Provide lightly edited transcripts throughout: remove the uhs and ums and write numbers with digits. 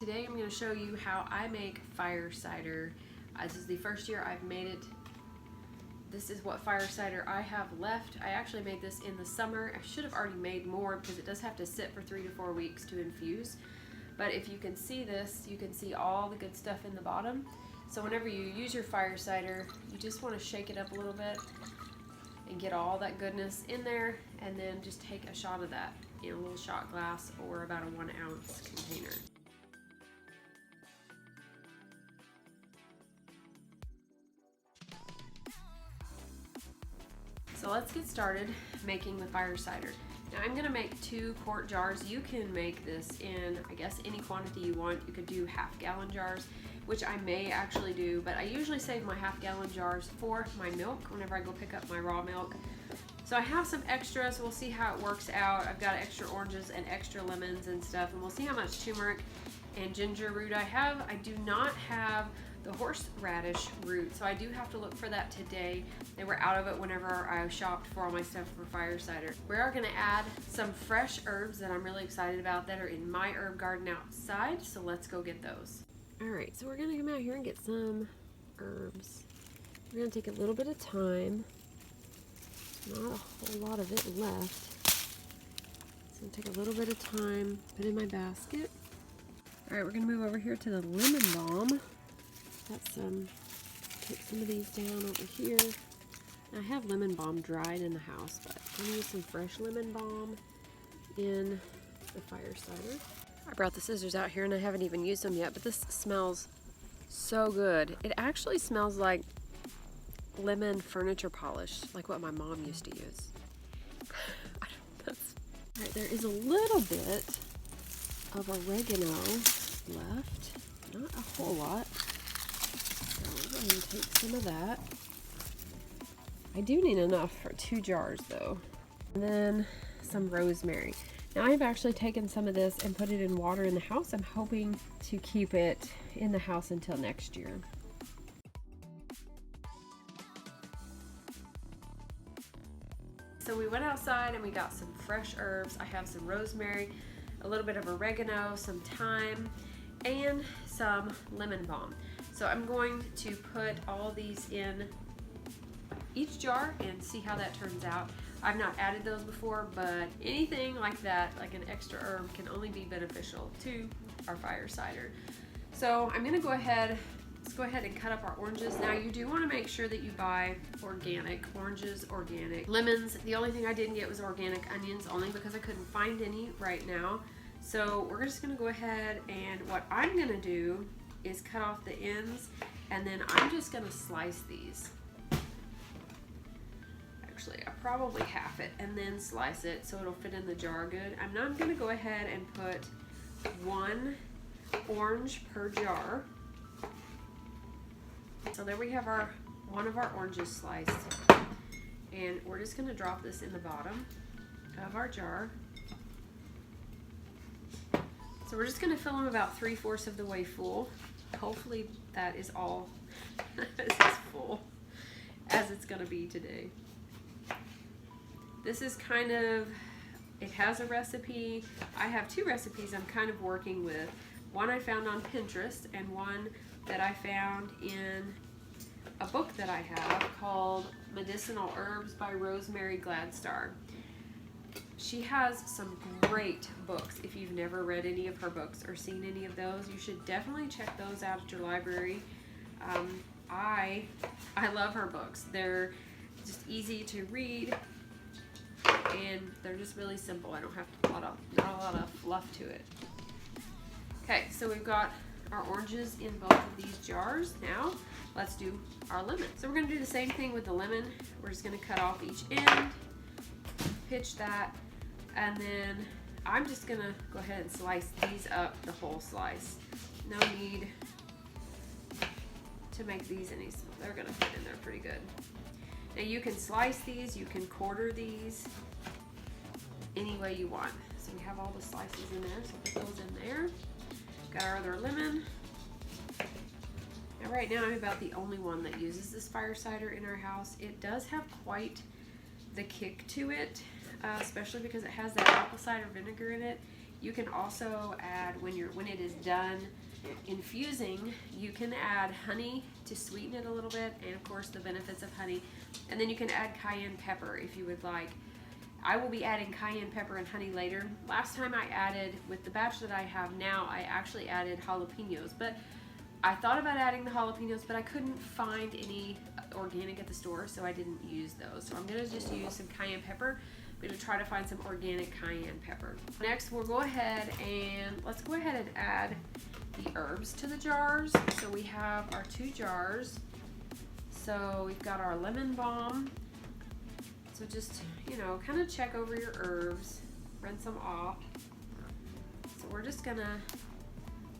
Today I'm going to show you how I make fire cider. This is the first year I've made it. This is what fire cider I have left. I actually made this in the summer. I should have already made more because it does have to sit for 3 to 4 weeks to infuse. But if you can see this, you can see all the good stuff in the bottom. So whenever you use your fire cider, you just want to shake it up a little bit and get all that goodness in there, and then just take a shot of that in a little shot glass or about a 1 ounce container. So let's get started making the fire cider. Now I'm gonna make 2 quart jars. You can make this in, I guess, any quantity you want. You could do half-gallon jars, which I may actually do, but I usually save my half-gallon jars for my milk whenever I go pick up my raw milk. So I have some extras. We'll see how it works out. I've got extra oranges and extra lemons and stuff, and we'll see how much turmeric and ginger root I have. I do not have the horseradish root, so I do have to look for that today. They were out of it whenever I shopped for all my stuff for fire cider. We are going to add some fresh herbs that I'm really excited about that are in my herb garden outside, so let's go get those. Alright, so we're going to come out here and get some herbs. We're going to take a little bit of time. Not a whole lot of it left. So I'm going to take a little bit of time, put in my basket. Alright, we're going to move over here to the lemon balm. Take some of these down over here. I have lemon balm dried in the house, but I'm going to use some fresh lemon balm in the fire cider. I brought the scissors out here and I haven't even used them yet, but this smells so good. It actually smells like lemon furniture polish, like what my mom used to use. Alright, there is a little bit of oregano left, not a whole lot. So I'm going to take some of that. I do need enough for 2 jars though. And then some rosemary. Now I've actually taken some of this and put it in water in the house. I'm hoping to keep it in the house until next year. So we went outside and we got some fresh herbs. I have some rosemary, a little bit of oregano, some thyme, and some lemon balm. So I'm going to put all these in each jar and see how that turns out. I've not added those before, but anything like that, like an extra herb, can only be beneficial to our fire cider. So I'm gonna let's go ahead and cut up our oranges. Now you do want to make sure that you buy organic oranges, organic lemons. The only thing I didn't get was organic onions, only because I couldn't find any right now. So we're just gonna go ahead, and what I'm gonna do is cut off the ends, and then I'm just gonna slice these. Actually, I probably half it and then slice it so it'll fit in the jar good. I'm now gonna go ahead and put 1 orange per jar. So there we have one of our oranges sliced, and we're just gonna drop this in the bottom of our jar. So we're just gonna fill them about 3/4 of the way full. Hopefully that is all this is full as it's gonna be today. This is kind of, it has a recipe. I have 2 recipes I'm kind of working with. One I found on Pinterest and one that I found in a book that I have called Medicinal Herbs by Rosemary Gladstar. She has some great books. If you've never read any of her books or seen any of those, you should definitely check those out at your library. I love her books. They're just easy to read, and they're just really simple. I don't have not a lot of fluff to it. Okay, so we've got our oranges in both of these jars. Now let's do our lemon. So we're going to do the same thing with the lemon. We're just going to cut off each end, pitch that, and then I'm just going to go ahead and slice these up the whole slice. No need to make these any small. They're going to fit in there pretty good. Now you can slice these, you can quarter these any way you want. So we have all the slices in there, so put those in there. Got our other lemon. Now right now I'm about the only one that uses this fire cider in our house. It does have quite the kick to it, especially because it has that apple cider vinegar in it. You can also add, when it is done infusing, you can add honey to sweeten it a little bit, and of course the benefits of honey. And then you can add cayenne pepper if you would like. I will be adding cayenne pepper and honey later. Last time I added, with the batch that I have now, I actually added jalapenos, but I thought about adding the jalapenos, but I couldn't find any organic at the store, so I didn't use those. So I'm gonna just use some cayenne pepper. I'm gonna try to find some organic cayenne pepper. Next, let's go ahead and add the herbs to the jars. So we have our 2 jars. So we've got our lemon balm. So just, kind of check over your herbs, rinse them off. So we're just gonna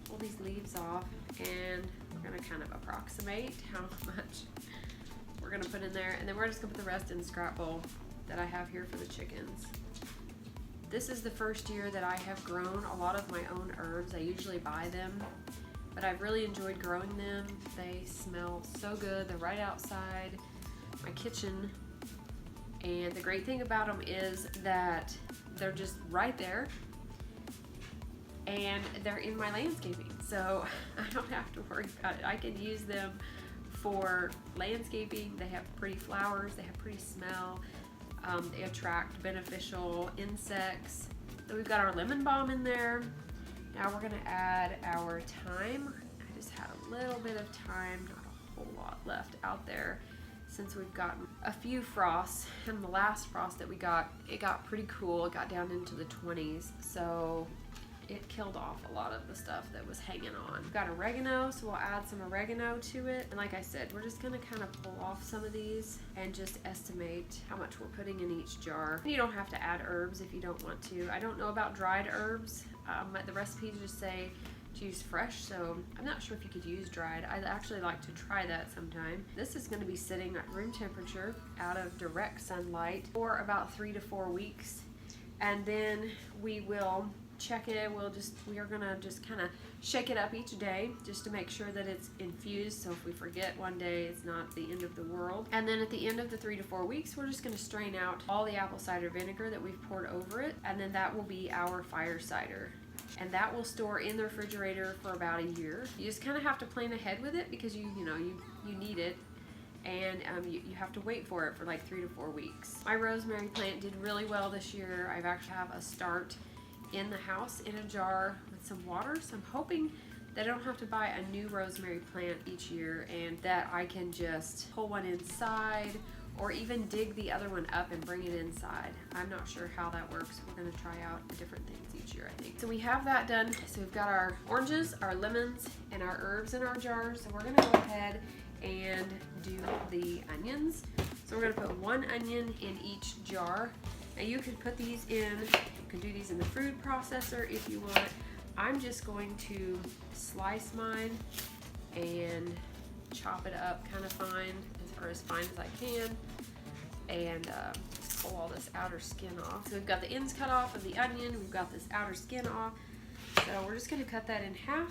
pull these leaves off, and we're gonna kind of approximate how much we're gonna put in there, and then we're just gonna put the rest in the scrap bowl that I have here for the chickens. This is the first year that I have grown a lot of my own herbs. I usually buy them, but I've really enjoyed growing them. They smell so good. They're right outside my kitchen. And the great thing about them is that they're just right there, and they're in my landscaping. So I don't have to worry about it. I can use them for landscaping. They have pretty flowers. They have pretty smell. They attract beneficial insects. So we've got our lemon balm in there. Now we're gonna add our thyme. I just had a little bit of thyme, not a whole lot left out there, since we've gotten a few frosts. And the last frost that we got, it got pretty cool. It got down into the 20s. So it killed off a lot of the stuff that was hanging on. We've got oregano, so we'll add some oregano to it. And like I said, we're just gonna kind of pull off some of these and just estimate how much we're putting in each jar. You don't have to add herbs if you don't want to. I don't know about dried herbs. The recipes just say to use fresh, so I'm not sure if you could use dried. I'd actually like to try that sometime. This is gonna be sitting at room temperature out of direct sunlight for about 3 to 4 weeks. And then we will check it. We are gonna just kind of shake it up each day just to make sure that it's infused. So if we forget one day, it's not the end of the world. And then at the end of the 3 to 4 weeks, we're just gonna strain out all the apple cider vinegar that we've poured over it. And then that will be our fire cider. And that will store in the refrigerator for about a year. You just kind of have to plan ahead with it because you need it. And you have to wait for it for like 3 to 4 weeks. My rosemary plant did really well this year. I've actually have a start in the house in a jar with some water, so I'm hoping that I don't have to buy a new rosemary plant each year, and that I can just pull one inside or even dig the other one up and bring it inside. I'm not sure how that works. We're gonna try out different things each year, I think. So we have that done. So we've got our oranges, our lemons, and our herbs in our jars. So we're gonna go ahead and do the onions. So we're gonna put 1 onion in each jar. Now you can put these in, you can do these in the food processor if you want. I'm just going to slice mine and chop it up kind of fine, or as fine as I can, and pull all this outer skin off. So we've got the ends cut off of the onion, we've got this outer skin off. So we're just gonna cut that in half,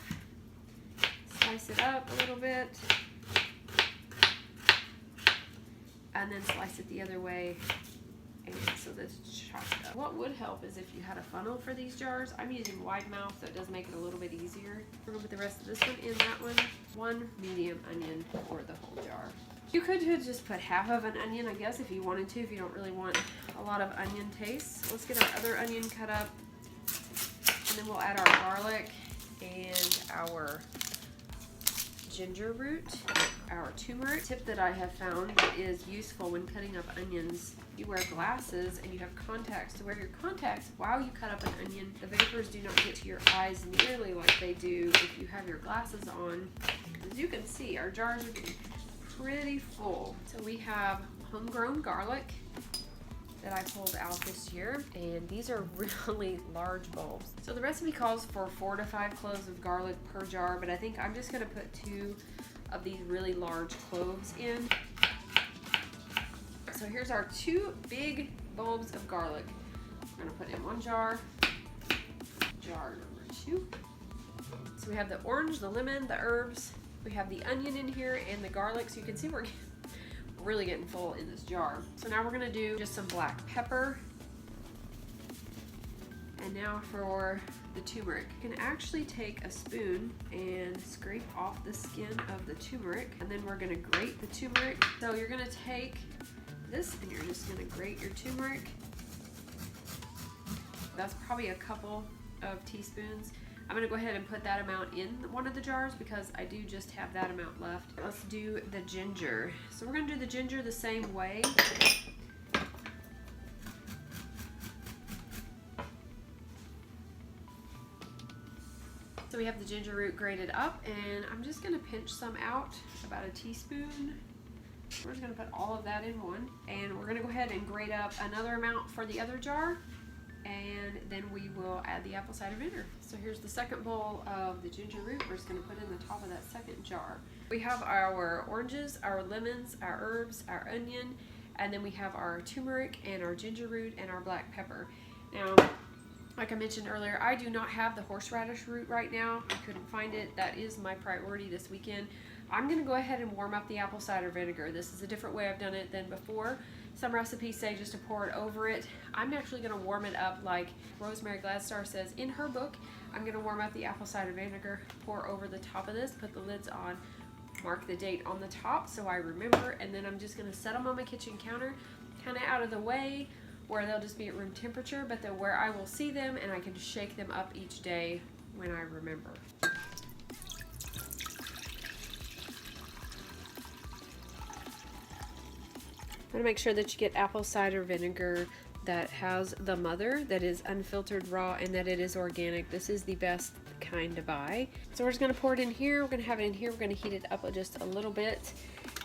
slice it up a little bit, and then slice it the other way. And so that's chopped up. What would help is if you had a funnel for these jars. I'm using wide mouth, so it does make it a little bit easier. We're gonna put the rest of this one in that one. 1 medium onion for the whole jar. You could just put half of an onion, I guess, if you wanted to, if you don't really want a lot of onion taste. Let's get our other onion cut up, and then we'll add our garlic and our ginger root, our turmeric. Tip that I have found that is useful when cutting up onions: you wear glasses and you have contacts. To wear your contacts while you cut up an onion, the vapors do not get to your eyes nearly like they do if you have your glasses on. As you can see, our jars are getting pretty full. So we have homegrown garlic that I pulled out this year, and these are really large bulbs. So the recipe calls for 4 to 5 cloves of garlic per jar, but I think I'm just gonna put 2 of these really large cloves in. So here's our 2 big bulbs of garlic. I'm gonna put in 1 jar, jar number 2. So we have the orange, the lemon, the herbs, we have the onion in here, and the garlic. So you can see we're really getting full in this jar. So now we're gonna do just some black pepper, And now for the turmeric. You can actually take a spoon and scrape off the skin of the turmeric, and then we're gonna grate the turmeric. So you're gonna take this and you're just gonna grate your turmeric. That's probably a couple of teaspoons. I'm gonna go ahead and put that amount in one of the jars because I do just have that amount left. Let's do the ginger. So we're gonna do the ginger the same way. So we have the ginger root grated up, and I'm just gonna pinch some out, about a teaspoon. We're just gonna put all of that in one, and we're gonna go ahead and grate up another amount for the other jar, and then we will add the apple cider vinegar. So here's the second bowl of the ginger root. We're just gonna put in the top of that second jar. We have our oranges, our lemons, our herbs, our onion, and then we have our turmeric and our ginger root and our black pepper. Now, like I mentioned earlier, I do not have the horseradish root right now. I couldn't find it. That is my priority this weekend. I'm gonna go ahead and warm up the apple cider vinegar. This is a different way I've done it than before. Some recipes say just to pour it over it. I'm actually gonna warm it up like Rosemary Gladstar says in her book. I'm gonna warm up the apple cider vinegar, pour over the top of this, put the lids on, mark the date on the top so I remember, and then I'm just gonna set them on my kitchen counter, kind of out of the way, where they'll just be at room temperature, but they're where I will see them and I can shake them up each day when I remember. I'm gonna make sure that you get apple cider vinegar that has the mother, that is unfiltered raw, and that it is organic. This is the best kind to buy. So we're just gonna pour it in here. We're gonna have it in here. We're gonna heat it up just a little bit,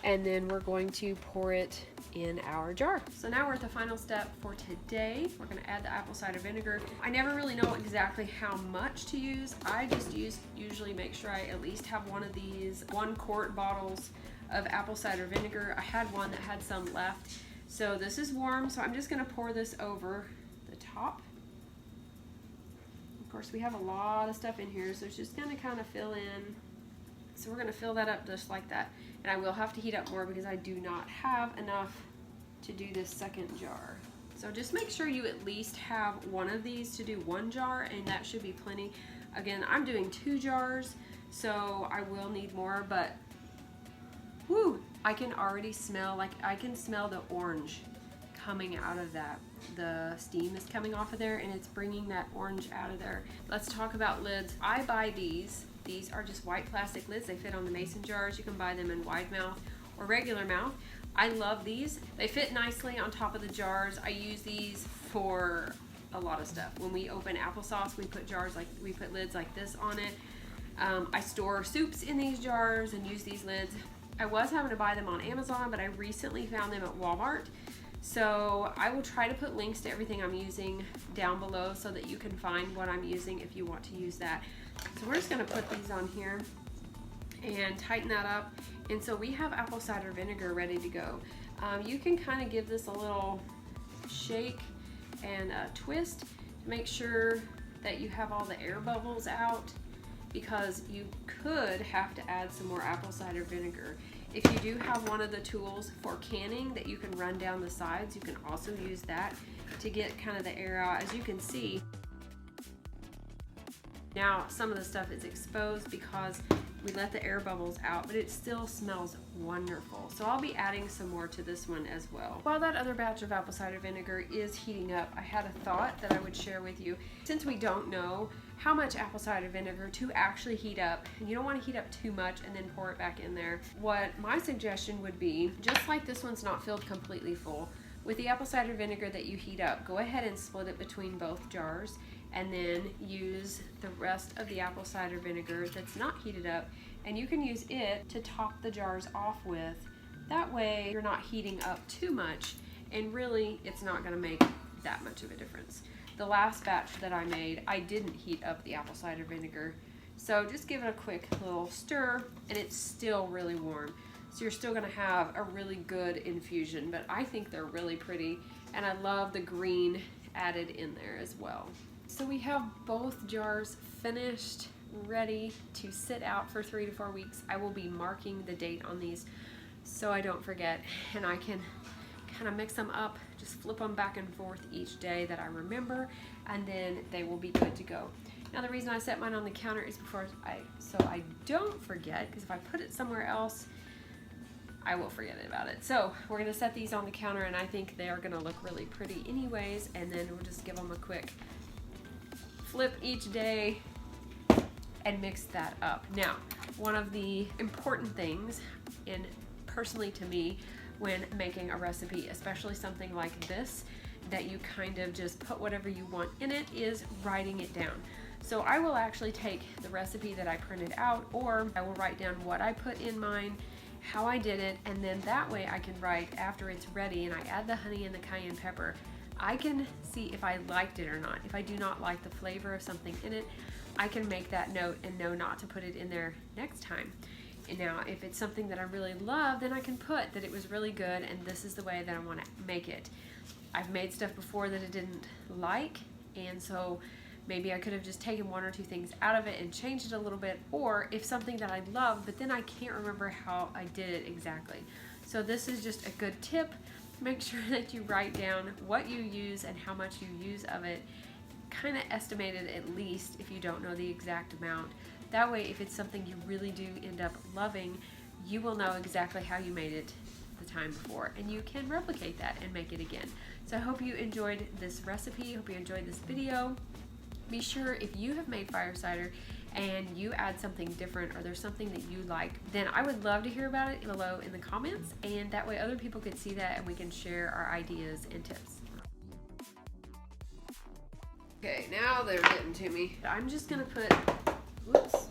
and then we're going to pour it in our jar. So now we're at the final step for today. We're gonna add the apple cider vinegar. I never really know exactly how much to use. I just usually make sure I at least have one of these 1-quart bottles of apple cider vinegar. I had one that had some left. So this is warm, so I'm just gonna pour this over the top. Of course, we have a lot of stuff in here, so it's just gonna kind of fill in. So we're gonna fill that up just like that. And I will have to heat up more because I do not have enough to do this second jar. So just make sure you at least have one of these to do one jar, and that should be plenty. Again, I'm doing 2 jars, so I will need more, but whoo, I can already smell, like I can smell the orange coming out of that. The steam is coming off of there and it's bringing that orange out of there. Let's talk about lids. I buy these. These are just white plastic lids. They fit on the mason jars. You can buy them in wide mouth or regular mouth. I love these. They fit nicely on top of the jars. I use these for a lot of stuff. When we open applesauce, we put lids like this on it. I store soups in these jars and use these lids. I was having to buy them on Amazon, but I recently found them at Walmart. So I will try to put links to everything I'm using down below so that you can find what I'm using if you want to use that. So we're just gonna put these on here and tighten that up. And so we have apple cider vinegar ready to go. You can kind of give this a little shake and a twist to make sure that you have all the air bubbles out, because you could have to add some more apple cider vinegar. If you do have one of the tools for canning that you can run down the sides, you can also use that to get kind of the air out. As you can see, now some of the stuff is exposed because we let the air bubbles out, but it still smells wonderful. So I'll be adding some more to this one as well. While that other batch of apple cider vinegar is heating up, I had a thought that I would share with you. Since we don't know how much apple cider vinegar to actually heat up, and you don't want to heat up too much and then pour it back in there, what my suggestion would be, just like this one's not filled completely full, with the apple cider vinegar that you heat up, go ahead and split it between both jars, and then use the rest of the apple cider vinegar that's not heated up, and you can use it to top the jars off with. That way you're not heating up too much, and really it's not going to make that much of a difference. The last batch that I made, I didn't heat up the apple cider vinegar, so just give it a quick little stir and it's still really warm. So you're still going to have a really good infusion, but I think they're really pretty, and I love the green added in there as well. So we have both jars finished, ready to sit out for 3 to 4 weeks. I will be marking the date on these so I don't forget, and I can kind of mix them up, just flip them back and forth each day that I remember, and then they will be good to go. Now the reason I set mine on the counter is so I don't forget, because if I put it somewhere else, I will forget about it. So we're gonna set these on the counter, and I think they are gonna look really pretty anyways, and then we'll just give them a quick flip each day and mix that up. Now, one of the important things, and personally to me, when making a recipe, especially something like this, that you kind of just put whatever you want in it, is writing it down. So I will actually take the recipe that I printed out, or I will write down what I put in mine, how I did it, and then that way I can write after it's ready and I add the honey and the cayenne pepper. I can see if I liked it or not. If I do not like the flavor of something in it, I can make that note and know not to put it in there next time. And now if it's something that I really love, then I can put that it was really good and this is the way that I want to make it. I've made stuff before that I didn't like, and so maybe I could have just taken one or two things out of it and changed it a little bit, or if something that I love, but then I can't remember how I did it exactly. So this is just a good tip. Make sure that you write down what you use and how much you use of it, kind of estimated at least if you don't know the exact amount. That way, if it's something you really do end up loving, you will know exactly how you made it the time before, and you can replicate that and make it again. So I hope you enjoyed this recipe. Hope you enjoyed this video. Be sure, if you have made fire cider and you add something different, or there's something that you like, then I would love to hear about it below in the comments, and that way other people could see that and we can share our ideas and tips. Okay, now they're getting to me. I'm just gonna put, whoops,